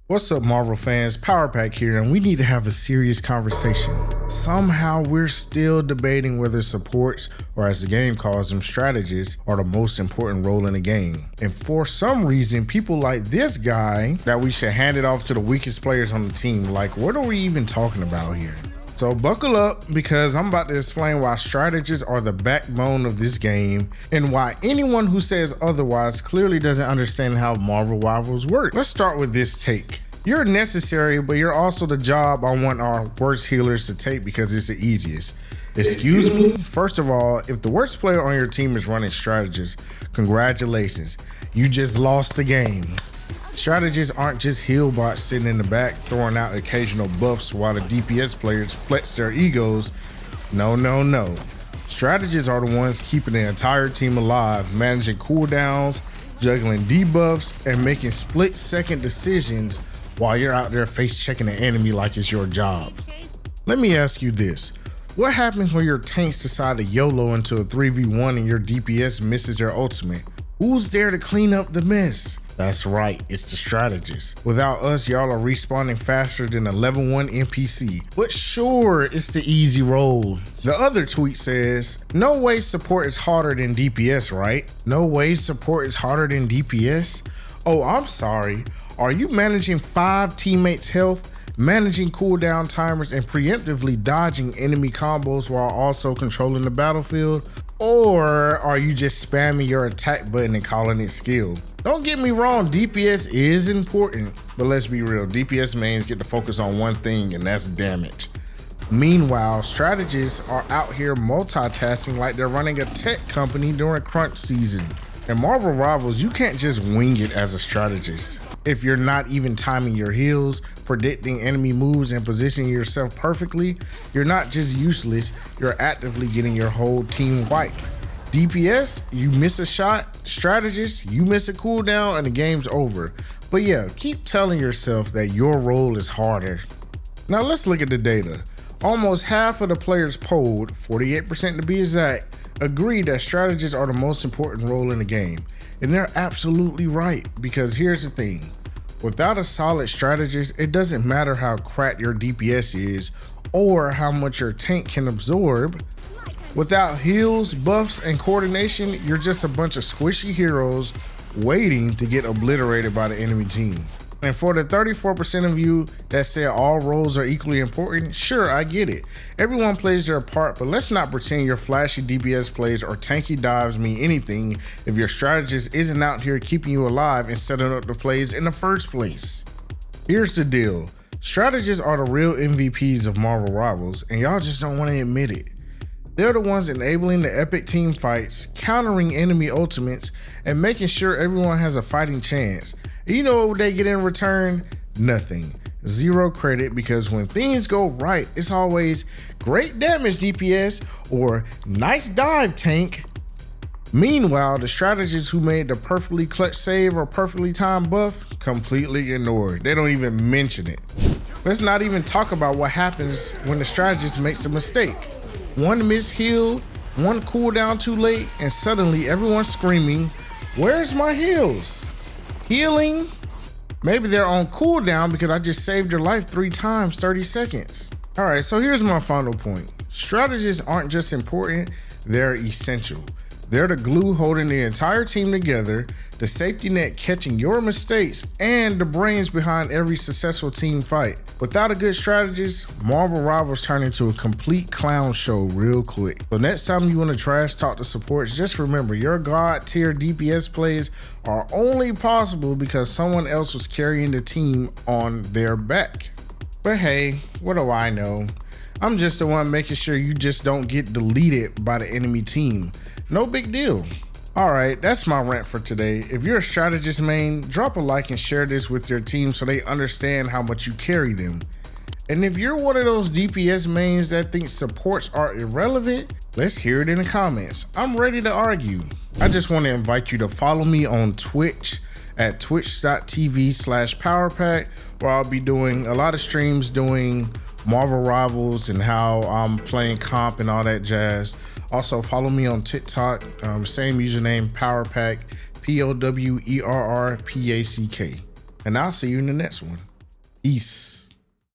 What's up, Marvel fans? PowerrPack here, and we need to have a serious conversation. Somehow we're still debating whether supports, or as the game calls them, strategists, are the most important role in the game. And for some reason, people like this guy that we should hand it off to the weakest players on the team. Like, what are we even talking about here? So buckle up, because I'm about to explain why strategists are the backbone of this game and why anyone who says otherwise clearly doesn't understand how Marvel Rivals work. Let's start with this take. You're necessary, but you're also the job I want our worst healers to take because it's the easiest. Excuse me? First of all, if the worst player on your team is running strategists, congratulations, you just lost the game. Strategists aren't just heal bots sitting in the back throwing out occasional buffs while the DPS players flex their egos. No. Strategists are the ones keeping the entire team alive, managing cooldowns, juggling debuffs, and making split-second decisions while you're out there face-checking the enemy like it's your job. Let me ask you this. What happens when your tanks decide to YOLO into a 3v1 and your DPS misses their ultimate? Who's there to clean up the mess? That's right, it's the strategist. Without us, y'all are respawning faster than a level 1 NPC. But sure, it's the easy role. The other tweet says, no way support is harder than DPS, right? No way support is harder than DPS? Oh, I'm sorry. Are you managing 5 teammates' health, managing cooldown timers, and preemptively dodging enemy combos while also controlling the battlefield? Or are you just spamming your attack button and calling it skill? Don't get me wrong, DPS is important, but let's be real, DPS mains get to focus on one thing, and that's damage. Meanwhile, strategists are out here multitasking like they're running a tech company during crunch season. In Marvel Rivals, you can't just wing it as a strategist. If you're not even timing your heals, predicting enemy moves, and positioning yourself perfectly, you're not just useless, you're actively getting your whole team wiped. DPS, you miss a shot. Strategist, you miss a cooldown and the game's over. But yeah, keep telling yourself that your role is harder. Now let's look at the data. Almost half of the players polled, 48% to be exact, agree that strategists are the most important role in the game. And they're absolutely right, because here's the thing. Without a solid strategist, it doesn't matter how cracked your DPS is or how much your tank can absorb. Without heals, buffs, and coordination, you're just a bunch of squishy heroes waiting to get obliterated by the enemy team. And for the 34% of you that say all roles are equally important, sure, I get it. Everyone plays their part, but let's not pretend your flashy DPS plays or tanky dives mean anything if your strategist isn't out here keeping you alive and setting up the plays in the first place. Here's the deal. Strategists are the real MVPs of Marvel Rivals, and y'all just don't want to admit it. They're the ones enabling the epic team fights, countering enemy ultimates, and making sure everyone has a fighting chance. And you know what they get in return? Nothing. Zero credit, because when things go right, it's always great damage DPS or nice dive tank. Meanwhile, the strategists who made the perfectly clutch save or perfectly timed buff, completely ignored. They don't even mention it. Let's not even talk about what happens when the strategist makes a mistake. One missed heal, one cooldown too late, and suddenly everyone's screaming, where's my heals? Healing? Maybe they're on cooldown because I just saved your life 3 times, 30 seconds. All right, so here's my final point. Strategists aren't just important, they're essential. They're the glue holding the entire team together, the safety net catching your mistakes, and the brains behind every successful team fight. Without a good strategist, Marvel Rivals turn into a complete clown show real quick. So next time you want to trash talk the supports, just remember your god tier DPS plays are only possible because someone else was carrying the team on their back. But hey, what do I know? I'm just the one making sure you just don't get deleted by the enemy team. No big deal. All right, that's my rant for today. If you're a strategist main, drop a like and share this with your team so they understand how much you carry them. And if you're one of those DPS mains that thinks supports are irrelevant, let's hear it in the comments. I'm ready to argue. I just want to invite you to follow me on Twitch at twitch.tv/PowerrPack, where I'll be doing a lot of streams doing Marvel Rivals and how I'm playing comp and all that jazz. Also follow me on TikTok, same username, PowerrPack, PowerrPack. And I'll see you in the next one. Peace.